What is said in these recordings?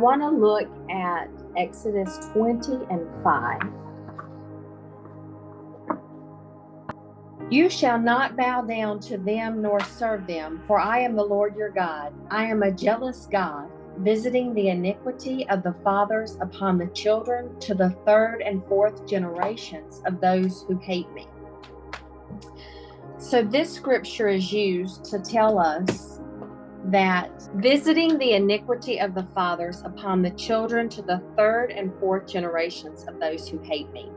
want to look at Exodus 20 and 5. You shall not bow down to them nor serve them, for I am the Lord your God. I am a jealous God, visiting the iniquity of the fathers upon the children to the third and fourth generations of those who hate me. So this scripture is used to tell us that visiting the iniquity of the fathers upon the children to the third and fourth generations of those who hate me.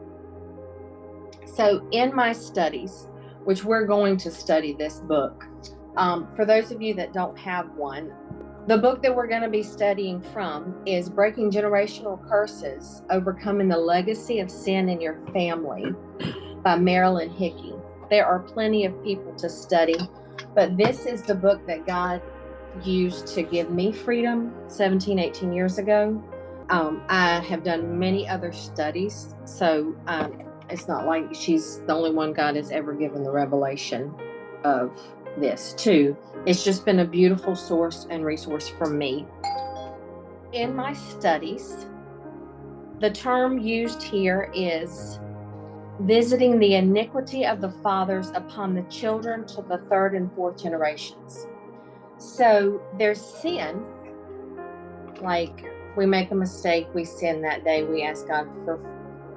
So in my studies, which we're going to study this book, for those of you that don't have one, the book that we're going to be studying from is Breaking Generational Curses, Overcoming the Legacy of Sin in Your Family by Marilyn Hickey. There are plenty of people to study, but this is the book that God used to give me freedom 17, 18 years ago. I have done many other studies, so it's not like she's the only one God has ever given the revelation of this to. It's just been a beautiful source and resource for me. In my studies, the term used here is visiting the iniquity of the fathers upon the children to the third and fourth generations. So there's sin, like we make a mistake, we sin that day, we ask God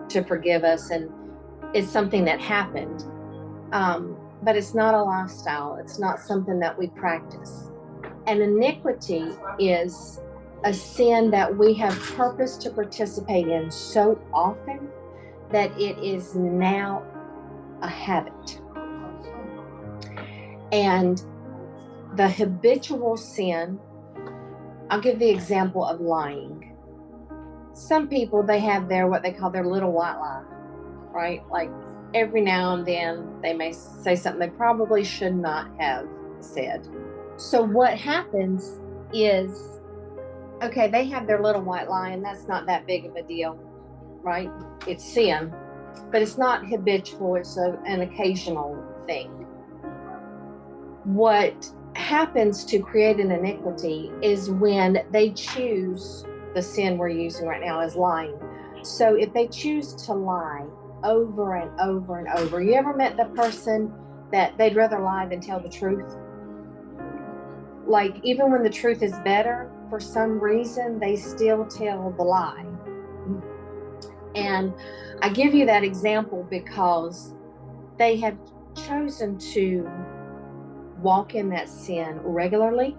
to forgive us, and it's something that happened. But it's not a lifestyle. It's not something that we practice. And iniquity is a sin that we have purpose to participate in so often that it is now a habit. And the habitual sin, I'll give the example of lying. Some people, they have what they call their little white lie, right? Like every now and then they may say something they probably should not have said. So what happens is, okay, they have their little white lie, and that's not that big of a deal, right? It's sin, but it's not habitual. It's an occasional thing. What happens to create an iniquity is when they choose, the sin we're using right now is lying. So if they choose to lie over and over and over, you ever met the person that they'd rather lie than tell the truth? Like even when the truth is better, for some reason they still tell the lie. And I give you that example because they have chosen to walk in that sin regularly,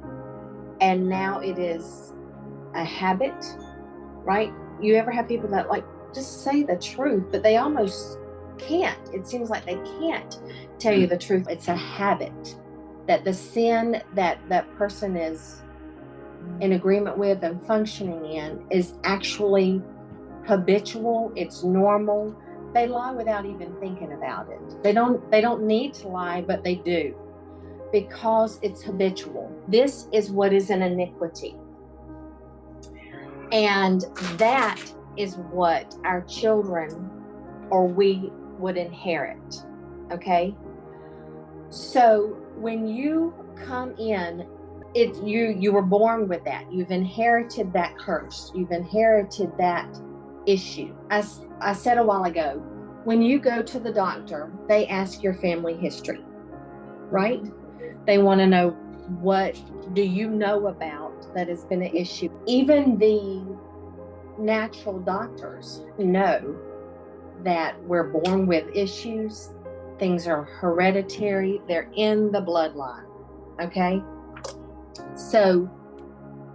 and now it is a habit, right? You ever have people that like just say the truth, but they almost can't. It seems like they can't tell you the truth. It's a habit that the sin that that person is in agreement with and functioning in is actually habitual. It's normal. They lie without even thinking about it. They don't need to lie, but they do because it's habitual. This is what is an iniquity. And that is what our children or we would inherit. Okay? So when you come in, you were born with that. You've inherited that curse. You've inherited that issue. As I said a while ago, when you go to the doctor, they ask your family history, right? They want to know, what do you know about that has been an issue? Even the natural doctors know that we're born with issues. Things are hereditary. They're in the bloodline. Okay? So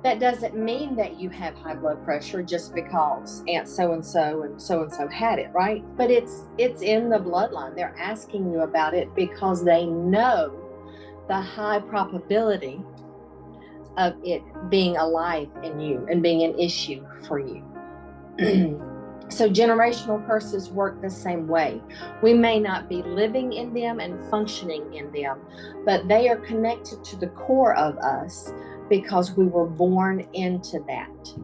that doesn't mean that you have high blood pressure just because Aunt so-and-so and so-and-so had it, right? But it's in the bloodline. They're asking you about it because they know the high probability of it being alive in you and being an issue for you. So generational curses work the same way. We may not be living in them and functioning in them, but they are connected to the core of us because we were born into that.